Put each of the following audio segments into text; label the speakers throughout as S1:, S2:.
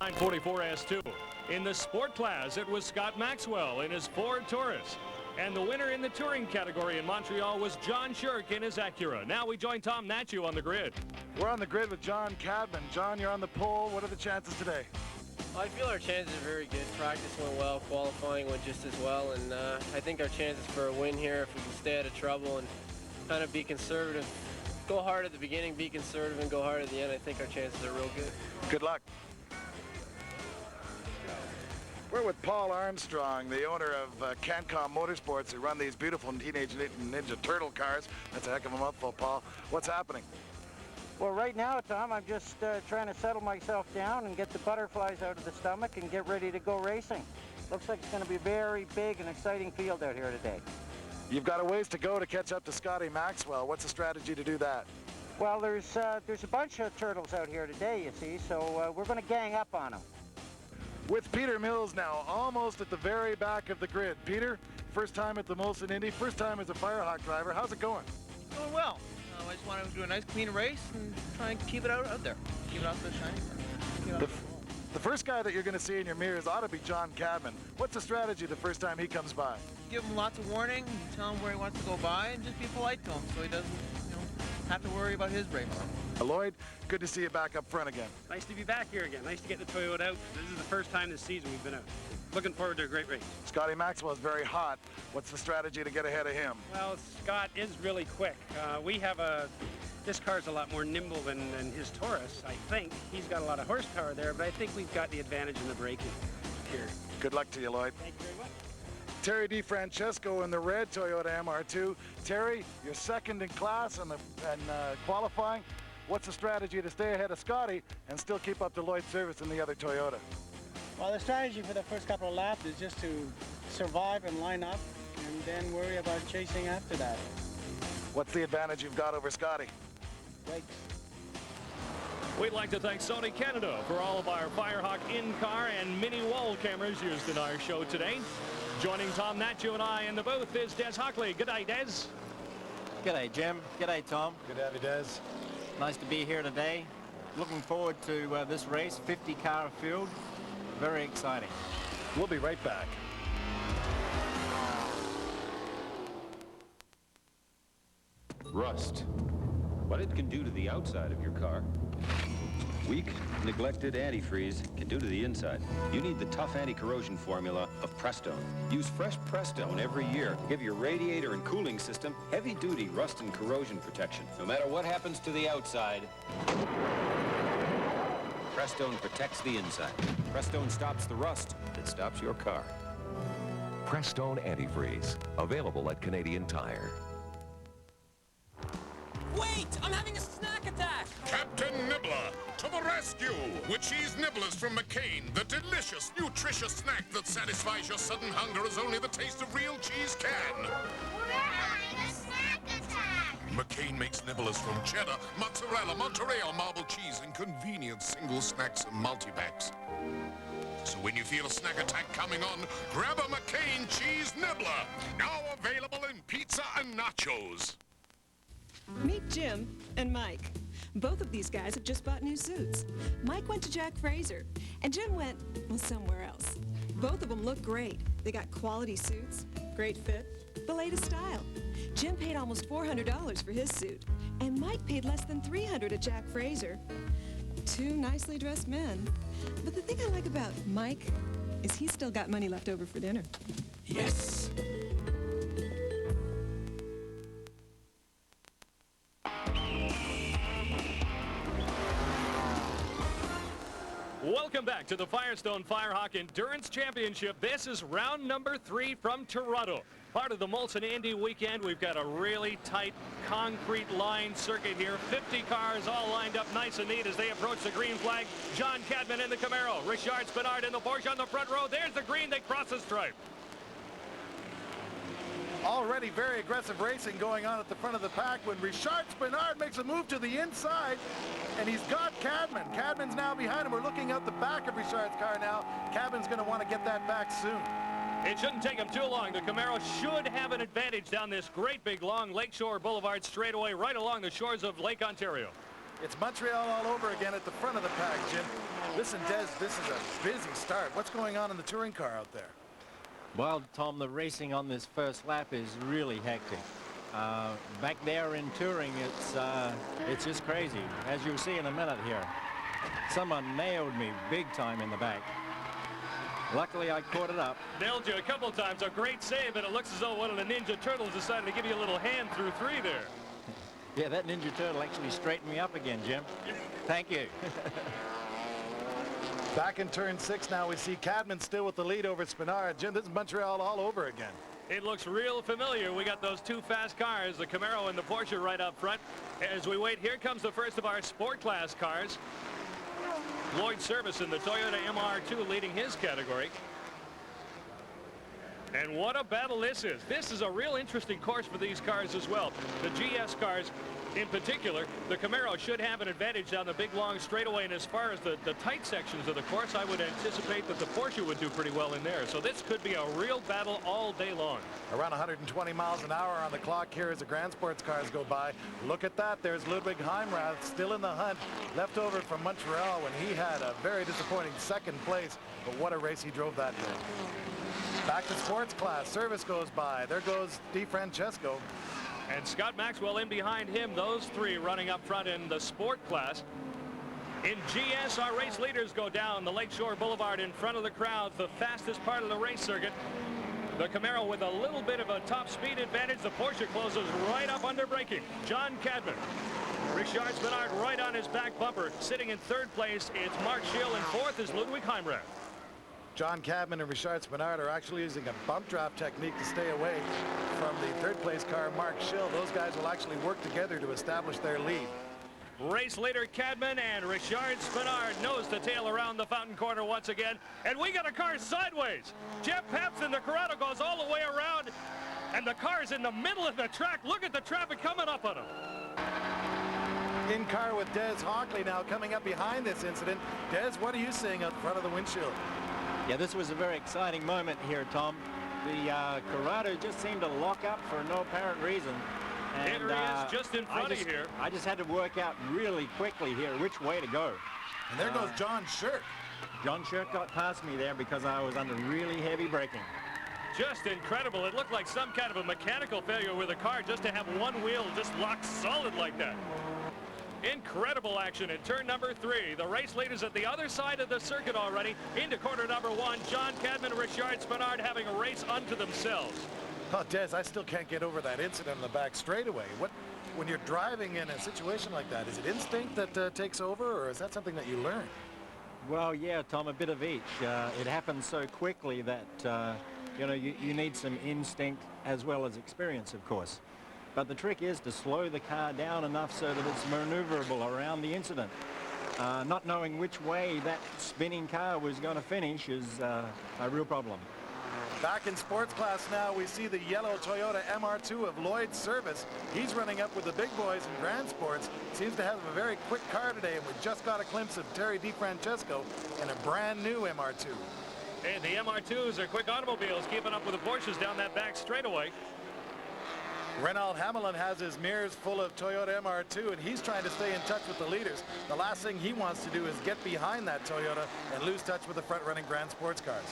S1: 944 S2. In the sport class, it was Scott Maxwell in his Ford Taurus. And the winner in the touring category in Montreal was John Shirk in his Acura. Now we join Tom Natchew on the grid.
S2: We're on the grid with John Cadman. John, you're on the pole. What are the chances today?
S3: I feel our chances are very good. Practice went well, qualifying went just as well, and I think our chances for a win here, if we can stay out of trouble and kind of be conservative, go hard at the beginning, be conservative, and go hard at the end, I think our chances are real good.
S2: Good luck. We're with Paul Armstrong, the owner of CanCom Motorsports, who run these beautiful Teenage Ninja Turtle cars. That's a heck of a mouthful, Paul. What's happening?
S4: Well, right now, Tom, I'm just trying to settle myself down and get the butterflies out of the stomach and get ready to go racing. Looks like it's going to be a very big and exciting field out here today.
S2: You've got a ways to go to catch up to Scotty Maxwell. What's the strategy to do that?
S4: Well, there's a bunch of turtles out here today, you see, so we're going to gang up on them.
S2: With Peter Mills now, almost at the very back of the grid. Peter, first time at the Molson Indy, first time as a Firehawk driver. How's it going?
S5: Going well. I just want to do a nice, clean race and try and keep it out there. Keep it off the shiny.
S2: The first guy that you're going to see in your mirrors ought to be John Cadman. What's the strategy the first time he comes by?
S5: Give him lots of warning, tell him where he wants to go by, and just be polite to him so he doesn't, have to worry about his brake.
S2: Lloyd, good to see you back up front again.
S6: Nice to be back here again. Nice to get the Toyota out. This is the first time this season we've been out. Looking forward to a great race.
S2: Scotty Maxwell is very hot. What's the strategy to get ahead of him?
S6: Well, Scott is really quick. This car's a lot more nimble than his Taurus, I think. He's got a lot of horsepower there, but I think we've got the advantage in the braking here.
S2: Good luck to you, Lloyd.
S6: Thank you very much.
S2: Terry DeFrancesco in the red Toyota MR2. Terry, you're second in class and qualifying. What's the strategy to stay ahead of Scotty and still keep up to Lloyd's service in the other Toyota?
S7: Well, the strategy for the first couple of laps is just to survive and line up and then worry about chasing after that.
S2: What's the advantage you've got over Scotty?
S7: Brakes.
S1: We'd like to thank Sony Canada for all of our Firehawk in-car and mini wall cameras used in our show today. Joining Tom Natchew and I in the booth is Des Hockley. Good day, Des.
S8: G'day, Jim. G'day, Tom.
S2: Good to have you, Des.
S8: Nice to be here today. Looking forward to this race, 50-car field. Very exciting.
S2: We'll be right back.
S9: Rust. What it can do to the outside of your car, weak, neglected antifreeze can do to the inside. You need the tough anti-corrosion formula of Prestone. Use fresh Prestone every year to give your radiator and cooling system heavy-duty rust and corrosion protection. No matter what happens to the outside, Prestone protects the inside. Prestone stops the rust that stops your car.
S10: Prestone Antifreeze, available at Canadian Tire.
S11: Wait! I'm having a snack attack!
S12: Captain Nibbler, to the rescue! With cheese nibblers from McCain, the delicious, nutritious snack that satisfies your sudden hunger as only the taste of real cheese can.
S13: We're having a snack attack!
S12: McCain makes nibblers from cheddar, mozzarella, Monterey, marble cheese, and convenient single snacks and multi-packs. So when you feel a snack attack coming on, grab a McCain cheese nibbler. Now available in pizza and nachos.
S14: Meet Jim and Mike. Both of these guys have just bought new suits. Mike went to Jack Fraser, and Jim went, well, somewhere else. Both of them look great. They got quality suits, great fit, the latest style. Jim paid almost $400 for his suit, and Mike paid less than $300 at Jack Fraser. Two nicely dressed men. But the thing I like about Mike is he's still got money left over for dinner.
S11: Yes!
S1: Welcome back to the Firestone Firehawk Endurance Championship. This is round number 3 from Toronto. Part of the Molson Indy weekend. We've got a really tight concrete line circuit here. 50 cars all lined up nice and neat as they approach the green flag. John Cadman in the Camaro. Richard Spinard in the Porsche on the front row. There's the green. They cross the stripe.
S2: Already very aggressive racing going on at the front of the pack when Richard Spinard makes a move to the inside, and he's got Cadman. Cadman's now behind him. We're looking out the back of Richard's car now. Cadman's going to want to get that back soon.
S1: It shouldn't take him too long. The Camaro should have an advantage down this great big long Lakeshore Boulevard straightaway right along the shores of Lake Ontario.
S2: It's Montreal all over again at the front of the pack, Jim. Listen, Des, this is a busy start. What's going on in the touring car out there?
S8: Well, Tom, the racing on this first lap is really hectic. Back there in touring, it's just crazy, as you'll see in a minute here. Someone nailed me big time in the back. Luckily, I caught it up.
S1: Nailed you a couple times. A great save, and it looks as though one of the Ninja Turtles decided to give you a little hand through 3 there.
S8: Yeah, that Ninja Turtle actually straightened me up again, Jim. Thank you.
S2: Back in turn 6 now, we see Cadman still with the lead over Spinard. Jim, this is Montreal all over again.
S1: It looks real familiar. We got those 2 fast cars, the Camaro and the Porsche, right up front. As we wait, here comes the first of our sport class cars. Lloyd Service in the Toyota MR2 leading his category. And what a battle this is. This is a real interesting course for these cars as well. The GS cars in particular, the Camaro should have an advantage down the big long straightaway, and as far as the tight sections of the course, I would anticipate that the Porsche would do pretty well in there. So this could be a real battle all day long.
S2: Around 120 miles an hour on the clock here as the Grand Sports cars go by. Look at that. There's Ludwig Heimrath still in the hunt, left over from Montreal when he had a very disappointing second place. But what a race he drove that day. Back to sports class. Service goes by. There goes DeFrancesco.
S1: And Scott Maxwell in behind him. Those 3 running up front in the sport class. In GS, our race leaders go down the Lakeshore Boulevard in front of the crowd, the fastest part of the race circuit. The Camaro with a little bit of a top speed advantage. The Porsche closes right up under braking. John Cadman. Richard Spinard right on his back bumper. Sitting in 3rd place, it's Mark Schill, and 4th is Ludwig Heimrath.
S2: John Cadman and Richard Spinard are actually using a bump draft technique to stay away from the 3rd place car, Mark Schill. Those guys will actually work together to establish their lead.
S1: Race leader Cadman and Richard Spinard nose to tail around the fountain corner once again. And we got a car sideways. Jeff Pabst in the Corrado goes all the way around, and the car's in the middle of the track. Look at the traffic coming up on him.
S2: In car with Des Hockley now coming up behind this incident. Des, what are you seeing out front of the windshield?
S8: Yeah, this was a very exciting moment here, Tom. The Corrado just seemed to lock up for no apparent reason. And
S1: Here he is just in front of you here.
S8: I just had to work out really quickly here which way to go.
S2: And there goes John Shirk.
S8: John Shirk got past me there because I was under really heavy braking.
S1: Just incredible. It looked like some kind of a mechanical failure with the car just to have one wheel just locked solid like that. Incredible action in turn number 3. The race leaders at the other side of the circuit already. Into corner number 1. John Cadman and Richard Spinard having a race unto themselves.
S2: Oh, Des, I still can't get over that incident in the back straightaway. When you're driving in a situation like that, is it instinct that takes over, or is that something that you learn?
S8: Well, yeah, Tom, a bit of each. It happens so quickly that, you know, you need some instinct as well as experience, of course. But the trick is to slow the car down enough so that it's maneuverable around the incident. Not knowing which way that spinning car was going to finish is a real problem.
S2: Back in sports class now, we see the yellow Toyota MR2 of Lloyd Service. He's running up with the big boys in Grand Sports. Seems to have a very quick car today, and we just got a glimpse of Terry DeFrancesco in a brand new MR2.
S1: And the MR2s are quick automobiles keeping up with the Porsches down that back straightaway.
S2: Renaud Hamelin has his mirrors full of Toyota MR2, and he's trying to stay in touch with the leaders. The last thing he wants to do is get behind that Toyota and lose touch with the front-running Grand Sports cars.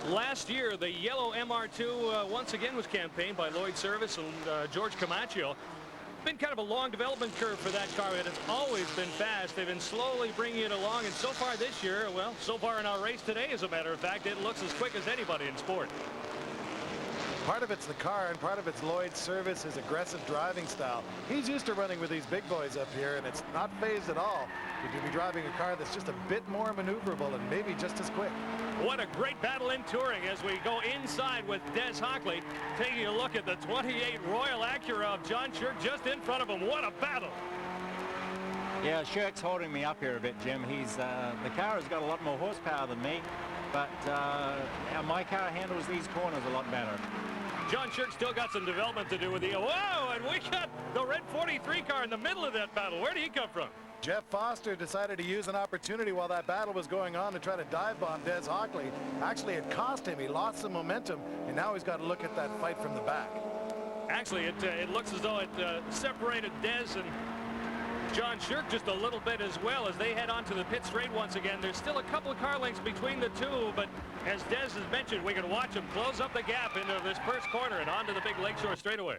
S1: Last year, the yellow MR2 once again was campaigned by Lloyd Service and George Camacho. Been kind of a long development curve for that car, and it's always been fast. They've been slowly bringing it along, and so far this year, well, so far in our race today, as a matter of fact, it looks as quick as anybody in sport.
S2: Part of it's the car, and part of it's Lloyd Service, his aggressive driving style. He's used to running with these big boys up here, and it's not phased at all to be driving a car that's just a bit more maneuverable and maybe just as quick.
S1: What a great battle in touring as we go inside with Des Hockley, taking a look at the 28 Royal Acura of John Shirk just in front of him. What a battle!
S8: Yeah, Shirk's holding me up here a bit, Jim. He's the car has got a lot more horsepower than me, but my car handles these corners a lot better.
S1: John Shirk still got some development to do with the... Whoa, and we got the red 43 car in the middle of that battle. Where did he come from?
S2: Jeff Foster decided to use an opportunity while that battle was going on to try to dive bomb Des Hockley. Actually, it cost him. He lost some momentum, and now he's got to look at that fight from the back.
S1: Actually, it looks as though it separated Des and John Shirk just a little bit as well as they head on to the pit straight once again. There's still a couple of car lengths between the two, but as Des has mentioned, we can watch them close up the gap into this first corner and onto the big Lakeshore straightaway.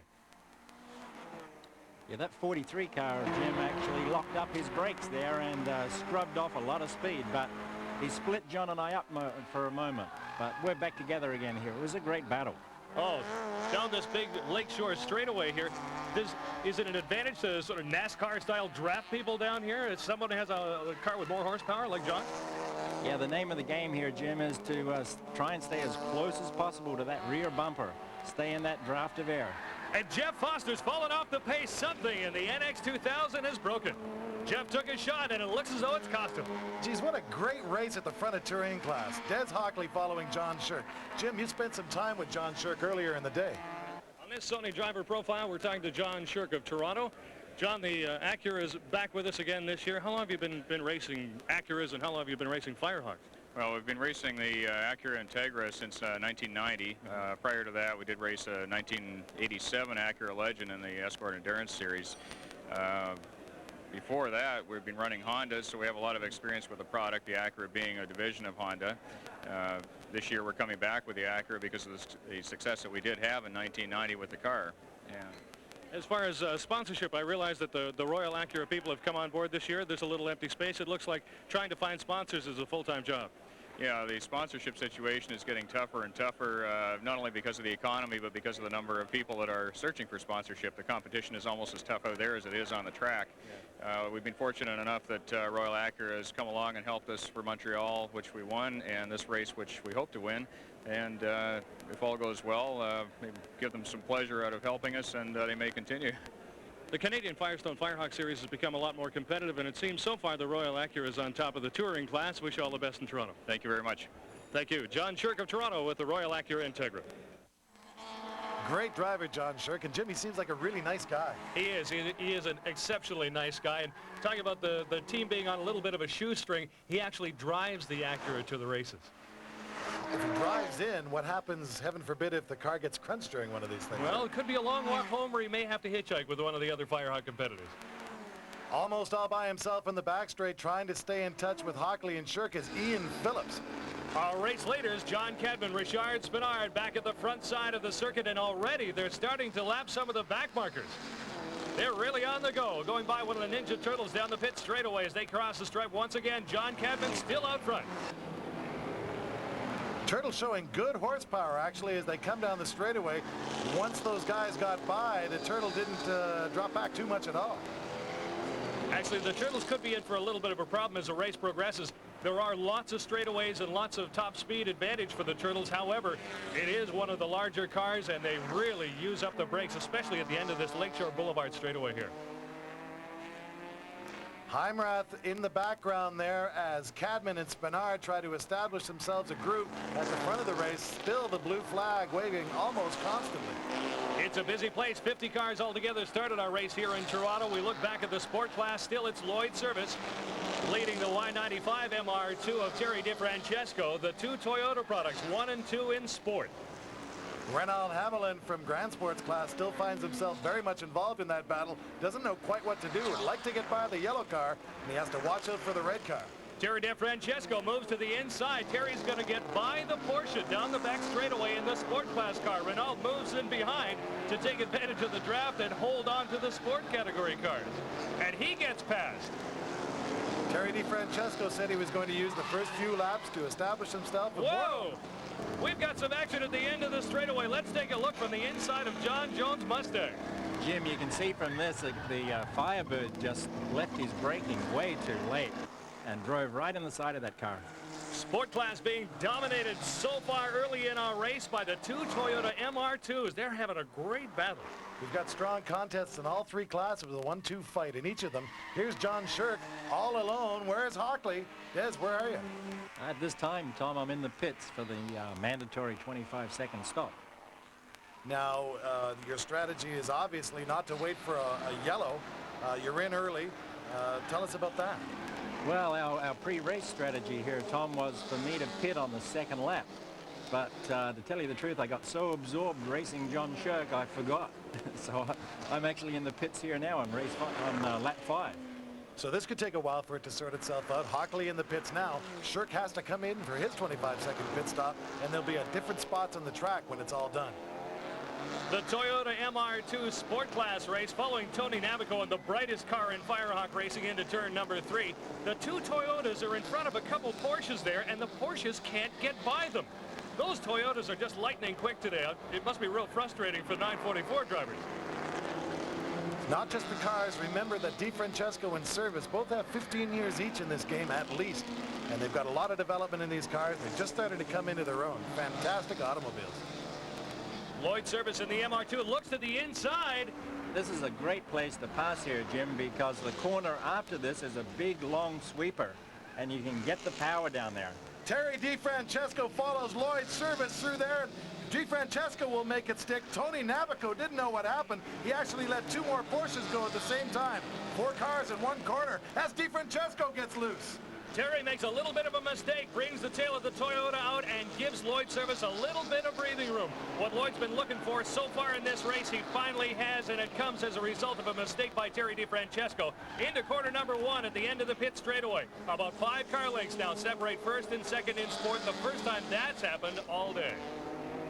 S8: Yeah, that 43 car of Jim actually locked up his brakes there and scrubbed off a lot of speed, but he split John and I up for a moment. But we're back together again here. It was a great battle.
S1: Oh, down this big Lakeshore straightaway here. Is it an advantage to sort of NASCAR-style draft people down here? If someone has a car with more horsepower like John?
S8: Yeah, the name of the game here, Jim, is to try and stay as close as possible to that rear bumper. Stay in that draft of air.
S1: And Jeff Foster's fallen off the pace. Something in the NX 2000 is broken. Jeff took a shot, and it looks as though it's cost him.
S2: Geez, what a great race at the front of Touring class. Des Hockley following John Shirk. Jim, you spent some time with John Shirk earlier in the day.
S1: On this Sony driver profile, we're talking to John Shirk of Toronto. John, the Acura is back with us again this year. How long have you been racing Acuras, and how long have you been racing Firehawks?
S15: Well, we've been racing the Acura Integra since 1990. Prior to that, we did race a 1987 Acura Legend in the Escort Endurance Series. Before that, we've been running Hondas, so we have a lot of experience with the product, the Acura being a division of Honda. This year, we're coming back with the Acura because of the success that we did have in 1990 with the car. Yeah.
S1: As far as sponsorship, I realize that the Royal Acura people have come on board this year. There's a little empty space. It looks like trying to find sponsors is a full-time job.
S15: Yeah, the sponsorship situation is getting tougher and tougher, not only because of the economy, but because of the number of people that are searching for sponsorship. The competition is almost as tough out there as it is on the track. We've been fortunate enough that Royal Acura has come along and helped us for Montreal, which we won, and this race, which we hope to win. And if all goes well, give them some pleasure out of helping us, and they may continue.
S1: The Canadian Firestone Firehawk Series has become a lot more competitive, and it seems so far the Royal Acura is on top of the touring class. Wish you all the best in Toronto.
S15: Thank you very much.
S1: Thank you. John Shirk of Toronto with the Royal Acura Integra.
S2: Great driver, John Shirk, and Jimmy seems like a really nice guy.
S1: He is. He is an exceptionally nice guy. And talking about the team being on a little bit of a shoestring, he actually drives the Acura to the races.
S2: If he drives in, what happens, heaven forbid, if the car gets crunched during one of these things?
S1: Well, it could be a long walk home, or he may have to hitchhike with one of the other Firehawk competitors.
S2: Almost all by himself in the back straight, trying to stay in touch with Hockley and Shirk is Ian Phillips.
S1: Our race leaders, John Cadman, Richard Spinard, back at the front side of the circuit, and already they're starting to lap some of the back markers. They're really on the go, going by one of the Ninja Turtles down the pit straightaway as they cross the stripe once again. John Cadman still out front.
S2: Turtle showing good horsepower, actually, as they come down the straightaway. Once those guys got by, the Turtle didn't drop back too much at all.
S1: Actually, the Turtles could be in for a little bit of a problem as the race progresses. There are lots of straightaways and lots of top speed advantage for the Turtles. However, it is one of the larger cars, and they really use up the brakes, especially at the end of this Lakeshore Boulevard straightaway here.
S2: Heimrath in the background there as Cadman and Spinard try to establish themselves a group at the front of the race. Still the blue flag waving almost constantly.
S1: It's a busy place. 50 cars altogether started our race here in Toronto. We look back at the sport class. Still, it's Lloyd Service leading the Y95 MR2 of Terry DeFrancesco. The two Toyota products, 1 and 2 in sport.
S2: Renald Hamelin from Grand Sports class still finds himself very much involved in that battle. Doesn't know quite what to do. Would like to get by the yellow car, and he has to watch out for the red car.
S1: Terry DeFrancesco moves to the inside. Terry's going to get by the Porsche down the back straightaway in the sport class car. Renald moves in behind to take advantage of the draft and hold on to the sport category cars. And he gets past.
S2: Terry DeFrancesco said he was going to use the first few laps to establish himself.
S1: Whoa! We've got some action at the end of the straightaway. Let's take a look from the inside of John Jones' Mustang.
S8: Jim, you can see from this that the Firebird just left his braking way too late and drove right in the side of that car.
S1: Sport class being dominated so far early in our race by the two Toyota MR2s. They're having a great battle.
S2: We've got strong contests in all three classes with a 1-2 fight in each of them. Here's John Shirk all alone. Where's Hockley? Des, where are you?
S8: At this time, Tom, I'm in the pits for the mandatory 25-second stop.
S2: Now, your strategy is obviously not to wait for a yellow. You're in early. Tell us about that.
S8: Well, our pre-race strategy here, Tom, was for me to pit on the second lap. But to tell you the truth, I got so absorbed racing John Shirk, I forgot. So I'm actually in the pits here now on lap 5.
S2: So this could take a while for it to sort itself out. Hockley in the pits now. Shirk has to come in for his 25-second pit stop, and there'll be at different spots on the track when it's all done.
S1: The Toyota MR2 Sport Class race following Tony Navico in the brightest car in Firehawk racing into turn number 3. The two Toyotas are in front of a couple Porsches there, and the Porsches can't get by them. Those Toyotas are just lightning quick today. It must be real frustrating for 944 drivers.
S2: Not just the cars. Remember that DeFrancesco and Service both have 15 years each in this game at least. And they've got a lot of development in these cars. They've just started to come into their own. Fantastic automobiles.
S1: Lloyd Service in the MR2 looks to the inside.
S8: This is a great place to pass here, Jim, because the corner after this is a big, long sweeper, and you can get the power down there.
S2: Terry DeFrancesco follows Lloyd Service through there. DeFrancesco will make it stick. Tony Navico didn't know what happened. He actually let two more Porsches go at the same time. 4 cars in one corner as DeFrancesco gets loose.
S1: Terry makes a little bit of a mistake, brings the tail of the Toyota out, and gives Lloyd Service a little bit of breathing room. What Lloyd's been looking for so far in this race, he finally has, and it comes as a result of a mistake by Terry DeFrancesco. Into corner number 1 at the end of the pit straightaway. About 5 car lengths now separate first and second in sport. The first time that's happened all day.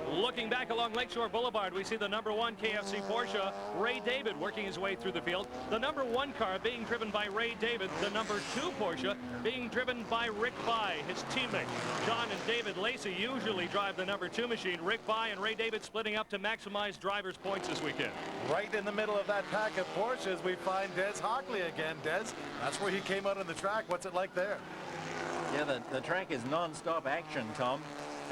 S1: Looking back along Lakeshore Boulevard, we see the number 1 KFC Porsche, Ray David, working his way through the field. The number 1 car being driven by Ray David. The number 2 Porsche being driven by Rick By, his teammate. John and David Lacey usually drive the number 2 machine. Rick By and Ray David splitting up to maximize drivers' points this weekend.
S2: Right in the middle of that pack of Porsches, we find Des Hockley again. Des, that's where he came out on the track. What's it like there?
S8: Yeah, the track is non-stop action, Tom.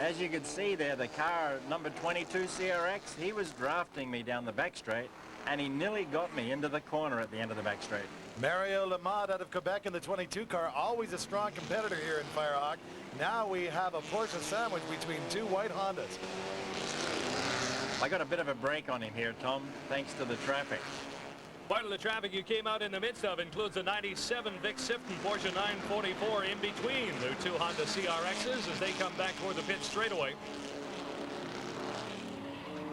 S8: As you can see there, the car number 22 CRX, he was drafting me down the back straight, and he nearly got me into the corner at the end of the back straight.
S2: Mario Lamont out of Quebec in the 22 car, always a strong competitor here in Firehawk. Now we have a Porsche sandwich between 2 white Hondas.
S8: I got a bit of a break on him here, Tom, thanks to the traffic.
S1: Part of the traffic you came out in the midst of includes a 97 Vic Sifton Porsche 944 in between the 2 Honda CRXs as they come back toward the pit straightaway.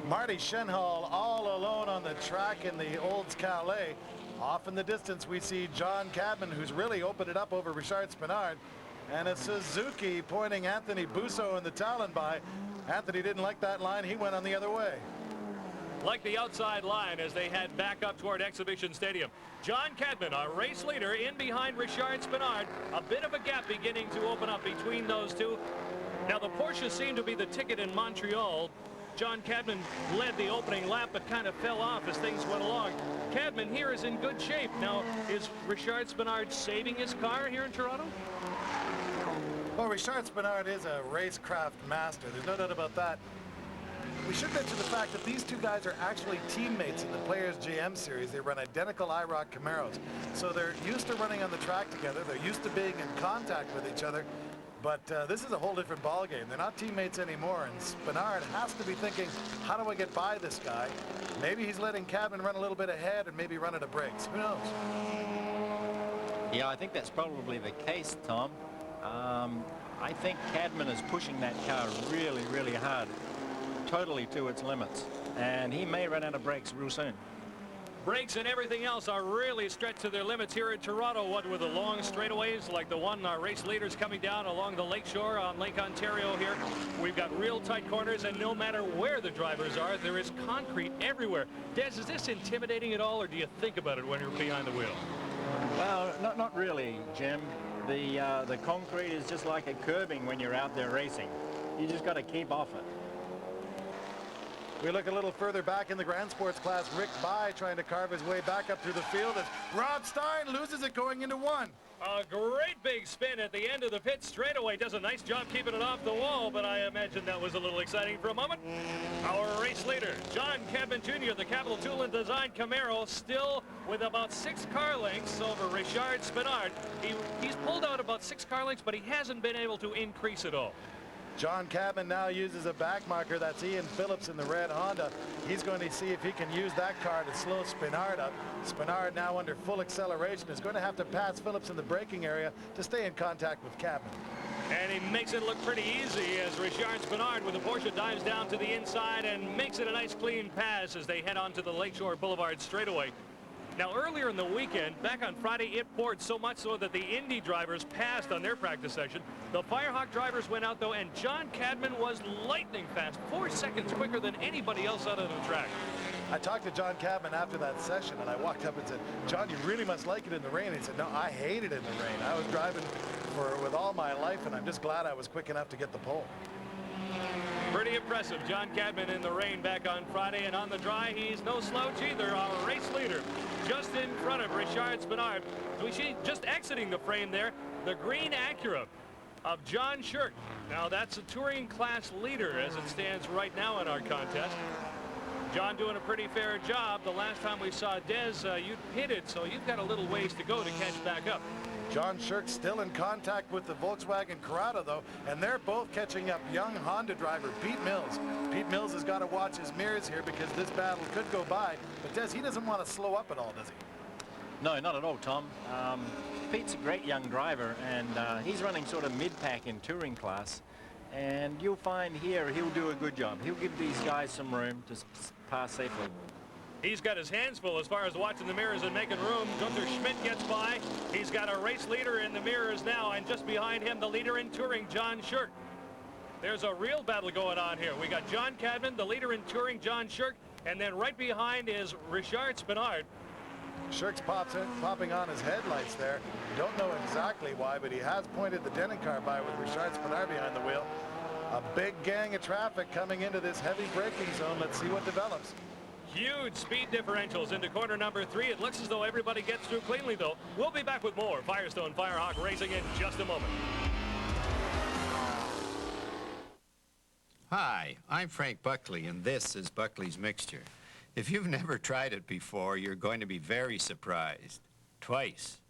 S2: Marty Shenhall all alone on the track in the Olds Calais. Off in the distance we see John Cadman, who's really opened it up over Richard Spinard, and a Suzuki pointing Anthony Busso in the Talon by. Anthony didn't like that line. He went on the other way.
S1: Like the outside line as they head back up toward Exhibition Stadium. John Cadman, our race leader, in behind Richard Spinard. A bit of a gap beginning to open up between those two. Now the Porsche seemed to be the ticket in Montreal. John Cadman led the opening lap but kind of fell off as things went along. Cadman here is in good shape. Now, is Richard Spinard saving his car here in Toronto?
S2: Well, Richard Spinard is a racecraft master. There's no doubt about that. We should mention the fact that these two guys are actually teammates in the Players GM Series. They run identical IROC Camaros. So they're used to running on the track together. They're used to being in contact with each other. But this is a whole different ballgame. They're not teammates anymore. And Spinard has to be thinking, how do I get by this guy? Maybe he's letting Cadman run a little bit ahead and maybe run out of brakes. Who knows?
S8: Yeah, I think that's probably the case, Tom. I think Cadman is pushing that car really, really hard. Totally to its limits, and he may run out of brakes real soon.
S1: Brakes and everything else are really stretched to their limits here in Toronto. What with the long straightaways like the one our race leaders coming down along the lakeshore on Lake Ontario here. We've got real tight corners, and no matter where the drivers are, there is concrete everywhere. Des, is this intimidating at all, or do you think about it when you're behind the wheel?
S8: Well, not really, Jim. The concrete is just like a curbing when you're out there racing. You just got to keep off it.
S2: We look a little further back in the Grand Sports class. Rick By trying to carve his way back up through the field as Rob Stein loses it going into 1.
S1: A great big spin at the end of the pit straightaway. Does a nice job keeping it off the wall, but I imagine that was a little exciting for a moment. Our race leader, John Cadman Jr., the Capital Tool and Design Camaro, still with about 6 car lengths over Richard Spinard. He's pulled out about 6 car lengths, but he hasn't been able to increase it all.
S2: John Cadman now uses a back marker. That's Ian Phillips in the red Honda. He's going to see if he can use that car to slow Spinard up. Spinard now under full acceleration is going to have to pass Phillips in the braking area to stay in contact with Cadman.
S1: And he makes it look pretty easy as Richard Spinard with the Porsche dives down to the inside and makes it a nice clean pass as they head onto the Lakeshore Boulevard straightaway. Now, earlier in the weekend, back on Friday, it poured so much so that the Indy drivers passed on their practice session. The Firehawk drivers went out, though, and John Cadman was lightning fast, 4 seconds quicker than anybody else out on the track.
S2: I talked to John Cadman after that session, and I walked up and said, John, you really must like it in the rain. And he said, no, I hate it in the rain. I was driving with all my life, and I'm just glad I was quick enough to get the pole.
S1: Pretty impressive. John Cadman in the rain back on Friday, and on the dry, he's no slouch either. Our race leader just in front of Richard Spinard. We see just exiting the frame there, the green Acura of John Shirk. Now, that's a touring class leader as it stands right now in our contest. John doing a pretty fair job. The last time we saw Des, you pitted, so you've got a little ways to go to catch back up.
S2: John Shirk still in contact with the Volkswagen Corrado, though, and they're both catching up young Honda driver Pete Mills. Pete Mills has got to watch his mirrors here because this battle could go by. But Des, he doesn't want to slow up at all, does he?
S8: No, not at all, Tom. Pete's a great young driver, and he's running sort of mid-pack in touring class. And you'll find here he'll do a good job. He'll give these guys some room to pass safely.
S1: He's got his hands full as far as watching the mirrors and making room. Gunther Schmidt gets by. He's got a race leader in the mirrors now, and just behind him, the leader in touring, John Shirk. There's a real battle going on here. We got John Cadman, the leader in touring, John Shirk, and then right behind is Richard Spinard.
S2: Shirk's popping on his headlights there. Don't know exactly why, but he has pointed the Denon car by with Richard Spinard behind the wheel. A big gang of traffic coming into this heavy braking zone. Let's see what develops.
S1: Huge speed differentials into corner number 3. It looks as though everybody gets through cleanly, though. We'll be back with more Firestone Firehawk racing in just a moment.
S16: Hi, I'm Frank Buckley, and this is Buckley's Mixture. If you've never tried it before, you're going to be very surprised. Twice.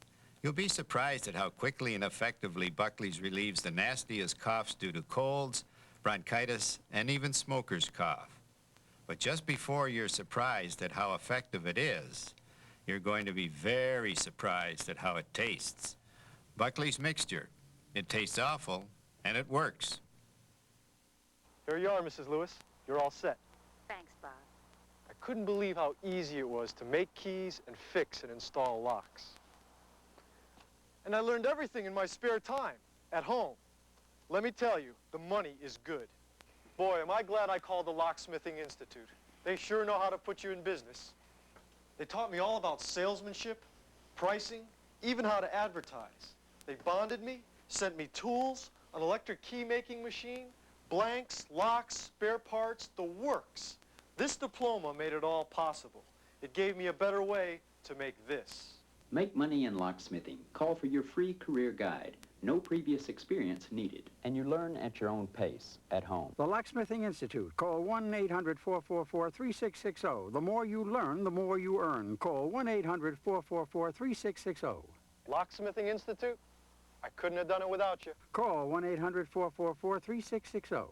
S16: You'll be surprised at how quickly and effectively Buckley's relieves the nastiest coughs due to colds, bronchitis, and even smoker's cough. But just before you're surprised at how effective it is, you're going to be very surprised at how it tastes. Buckley's Mixture. It tastes awful, and it works.
S17: Here you are, Mrs. Lewis. You're all set.
S18: Thanks, Bob.
S17: I couldn't believe how easy it was to make keys and fix and install locks. And I learned everything in my spare time, at home. Let me tell you, the money is good. Boy, am I glad I called the Locksmithing Institute. They sure know how to put you in business. They taught me all about salesmanship, pricing, even how to advertise. They bonded me, sent me tools, an electric key-making machine, blanks, locks, spare parts, the works. This diploma made it all possible. It gave me a better way to make this.
S19: Make money in locksmithing. Call for your free career guide. No previous experience needed. And you learn at your own pace, at home.
S20: The Locksmithing Institute. Call 1-800-444-3660. The more you learn, the more you earn. Call 1-800-444-3660.
S17: Locksmithing Institute? I couldn't have done it without you.
S20: Call 1-800-444-3660.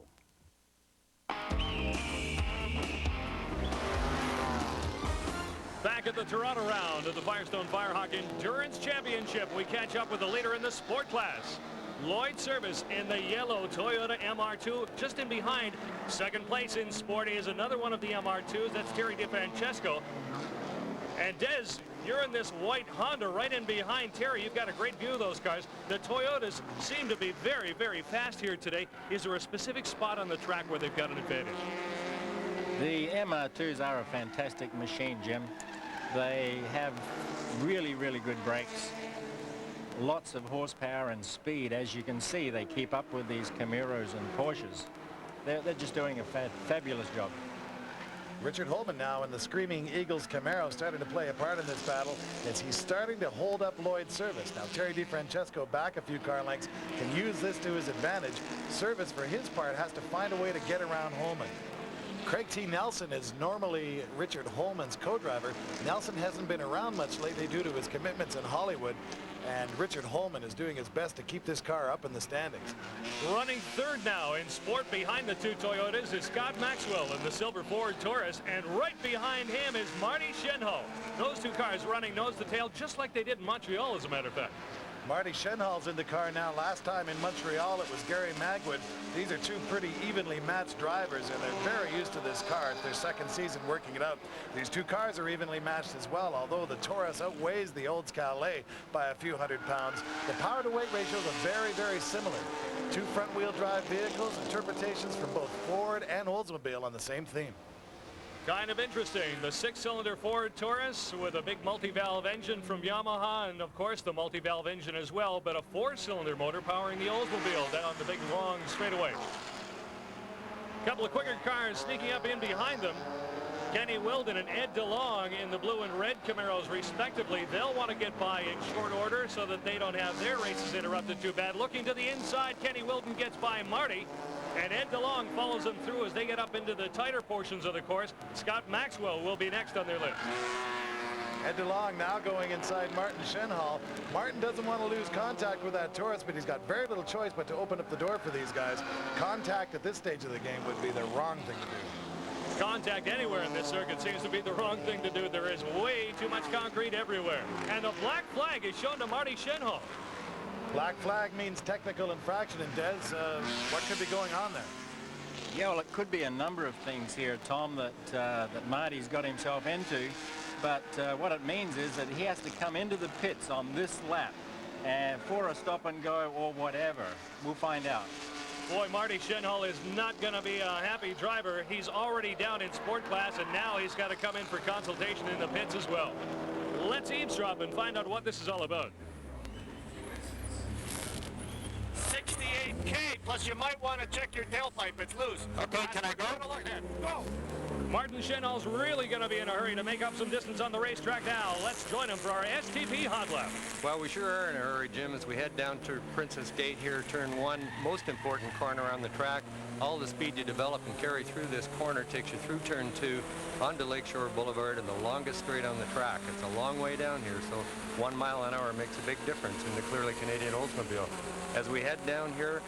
S1: Back at the Toronto round of the Firestone Firehawk Endurance Championship, we catch up with the leader in the sport class. Lloyd Service in the yellow Toyota MR2, just in behind. Second place in sport is another one of the MR2s. That's Terry DeFrancesco. And Des, you're in this white Honda right in behind Terry. You've got a great view of those cars. The Toyotas seem to be very, very fast here today. Is there a specific spot on the track where they've got an advantage?
S8: The MR2s are a fantastic machine, Jim. They have really, really good brakes. Lots of horsepower and speed. As you can see, they keep up with these Camaros and Porsches. They're just doing a fabulous job.
S2: Richard Holman now in the Screaming Eagles Camaro starting to play a part in this battle as he's starting to hold up Lloyd Service. Now Terry DeFrancesco back a few car lengths can use this to his advantage. Service for his part has to find a way to get around Holman. Craig T. Nelson is normally Richard Holman's co-driver. Nelson hasn't been around much lately due to his commitments in Hollywood, and Richard Holman is doing his best to keep this car up in the standings.
S1: Running third now in sport behind the two Toyotas is Scott Maxwell in the silver Ford Taurus, and right behind him is Marty Shenho. Those two cars running nose to tail just like they did in Montreal, as a matter of fact.
S2: Marty Shenhal's in the car now. Last time in Montreal, it was Gary Magwood. These are two pretty evenly matched drivers, and they're very used to this car. It's their second season working it out. These two cars are evenly matched as well, although the Taurus outweighs the Olds Calais by a few hundred pounds. The power-to-weight ratios are very, very similar. Two front-wheel drive vehicles, interpretations from both Ford and Oldsmobile on the same theme.
S1: Kind of interesting. The 6-cylinder Ford Taurus with a big multi-valve engine from Yamaha, and of course the multi-valve engine as well, but a 4-cylinder motor powering the Oldsmobile down the big long straightaway. A couple of quicker cars sneaking up in behind them. Kenny Wilden and Ed DeLong in the blue and red Camaros respectively. They'll want to get by in short order so that they don't have their races interrupted too bad. Looking to the inside, Kenny Wilden gets by Marty, and Ed DeLong follows them through as they get up into the tighter portions of the course. Scott Maxwell will be next on their list.
S2: Ed DeLong now going inside Martin Shenhal. Martin doesn't want to lose contact with that Taurus, but he's got very little choice but to open up the door for these guys. Contact at this stage of the game would be the wrong thing to do.
S1: Contact anywhere in this circuit seems to be the wrong thing to do. There is way too much concrete everywhere. And a black flag is shown to Marty Shenhal.
S2: Black flag means technical infraction, and Des, what could be going on there?
S8: Yeah, well, it could be a number of things here, Tom, that Marty's got himself into. But what it means is that he has to come into the pits on this lap for a stop and go or whatever. We'll find out.
S1: Boy, Marty Shenhal is not going to be a happy driver. He's already down in sport class, and now he's got to come in for consultation in the pits as well. Let's eavesdrop and find out what this is all about.
S18: 68K, plus you might want to check your tailpipe. It's loose. Okay, can I go? Go.
S1: Martin Shenhal's really going to be in a hurry to make up some distance on the racetrack now. Let's join him for our STP hot lap.
S21: Well, we sure are in a hurry, Jim, as we head down to Princess Gate here, turn 1, most important corner on the track. All the speed you develop and carry through this corner takes you through turn 2 onto Lakeshore Boulevard and the longest straight on the track. It's a long way down here, so 1 mile an hour makes a big difference in the clearly Canadian Oldsmobile. As we head down here,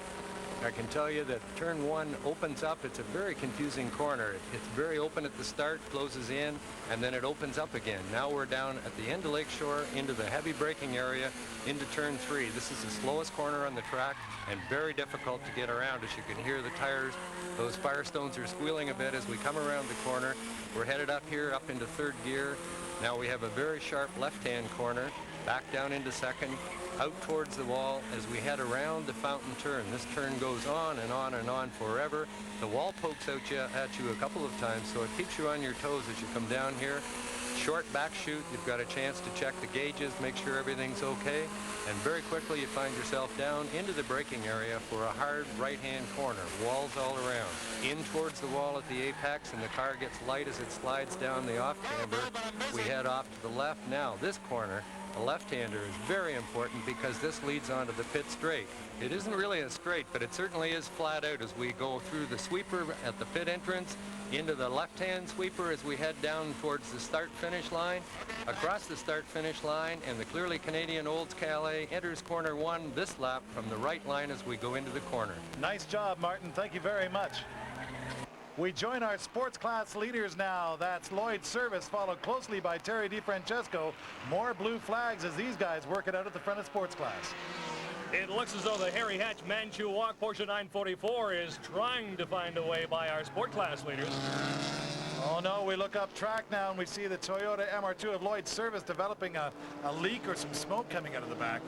S21: I can tell you that turn 1 opens up. It's a very confusing corner. It's very open at the start, closes in, and then it opens up again. Now we're down at the end of Lakeshore into the heavy braking area into turn 3. This is the slowest corner on the track and very difficult to get around. As you can hear the tires, those Firestones are squealing a bit as we come around the corner. We're headed up here, up into 3rd gear. Now we have a very sharp left-hand corner, back down into 2nd, out towards the wall as we head around the fountain turn. This turn goes on and on and on forever. The wall pokes at you a couple of times, so it keeps you on your toes as you come down here. Short back chute, you've got a chance to check the gauges, make sure everything's okay, and very quickly you find yourself down into the braking area for a hard right-hand corner. Walls all around. In towards the wall at the apex, and the car gets light as it slides down the off-camber. We head off to the left now. This corner, the left-hander, is very important because this leads onto the pit straight. It isn't really a straight, but it certainly is flat out as we go through the sweeper at the pit entrance, into the left-hand sweeper as we head down towards the start-finish line, across the start-finish line, and the clearly Canadian Olds Calais enters corner 1 this lap from the right line as we go into the corner.
S2: Nice job, Martin. Thank you very much. We join our sports class leaders now. That's Lloyd Service, followed closely by Terry DiFrancesco. More blue flags as these guys work it out at the front of sports class.
S1: It looks as though the Harry Hatch Manchu Walk Porsche 944 is trying to find a way by our sport class leaders.
S2: Oh no, we look up track now and we see the Toyota MR2 of Lloyd Service developing a leak or some smoke coming out of the back.